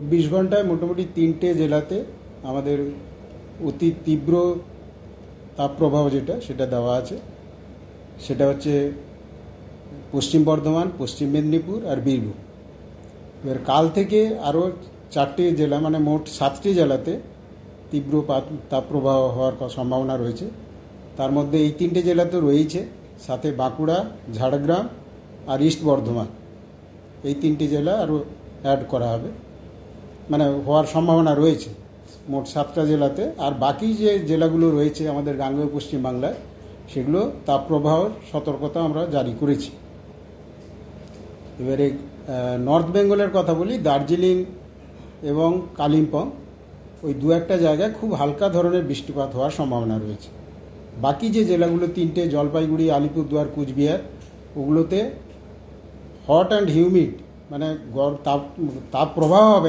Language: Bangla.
২৪ ঘন্টায় মোটামুটি ৩টে জেলাতে আমাদের অতি তীব্র তাপপ্রবাহ সেটা দেওয়া আছে। সেটা হচ্ছে পশ্চিম বর্ধমান, পশ্চিম মেদিনীপুর আর বীরভূম। এবার কাল থেকে আরও 4টে জেলা, মানে মোট 7টি জেলাতে তীব্র তাপপ্রবাহ হওয়ার সম্ভাবনা রয়েছে। তার মধ্যে এই 3টে জেলা তো রয়েছে, সাথে বাঁকুড়া, ঝাড়গ্রাম আর ইস্ট বর্ধমান, এই 3টি জেলা আরও অ্যাড করা হবে, মানে হওয়ার সম্ভাবনা রয়েছে মোট 7টা জেলাতে। আর বাকি যে জেলাগুলো রয়েছে আমাদের গাঙ্গেয় পশ্চিমবাংলায়, সেগুলো তাপপ্রবাহ সতর্কতা আমরা জারি করেছি। এবারে নর্থ বেঙ্গলের কথা বলি, দার্জিলিং এবং কালিম্পং, ওই 2-1টা জায়গায় খুব হালকা ধরনের বৃষ্টিপাত হওয়ার সম্ভাবনা রয়েছে। বাকি যে জেলাগুলো 3টে, জলপাইগুড়ি, আলিপুরদুয়ার, কুচবিহার, ওগুলোতে হট অ্যান্ড হিউমিড, মানে তাপ প্রবাহ হবে।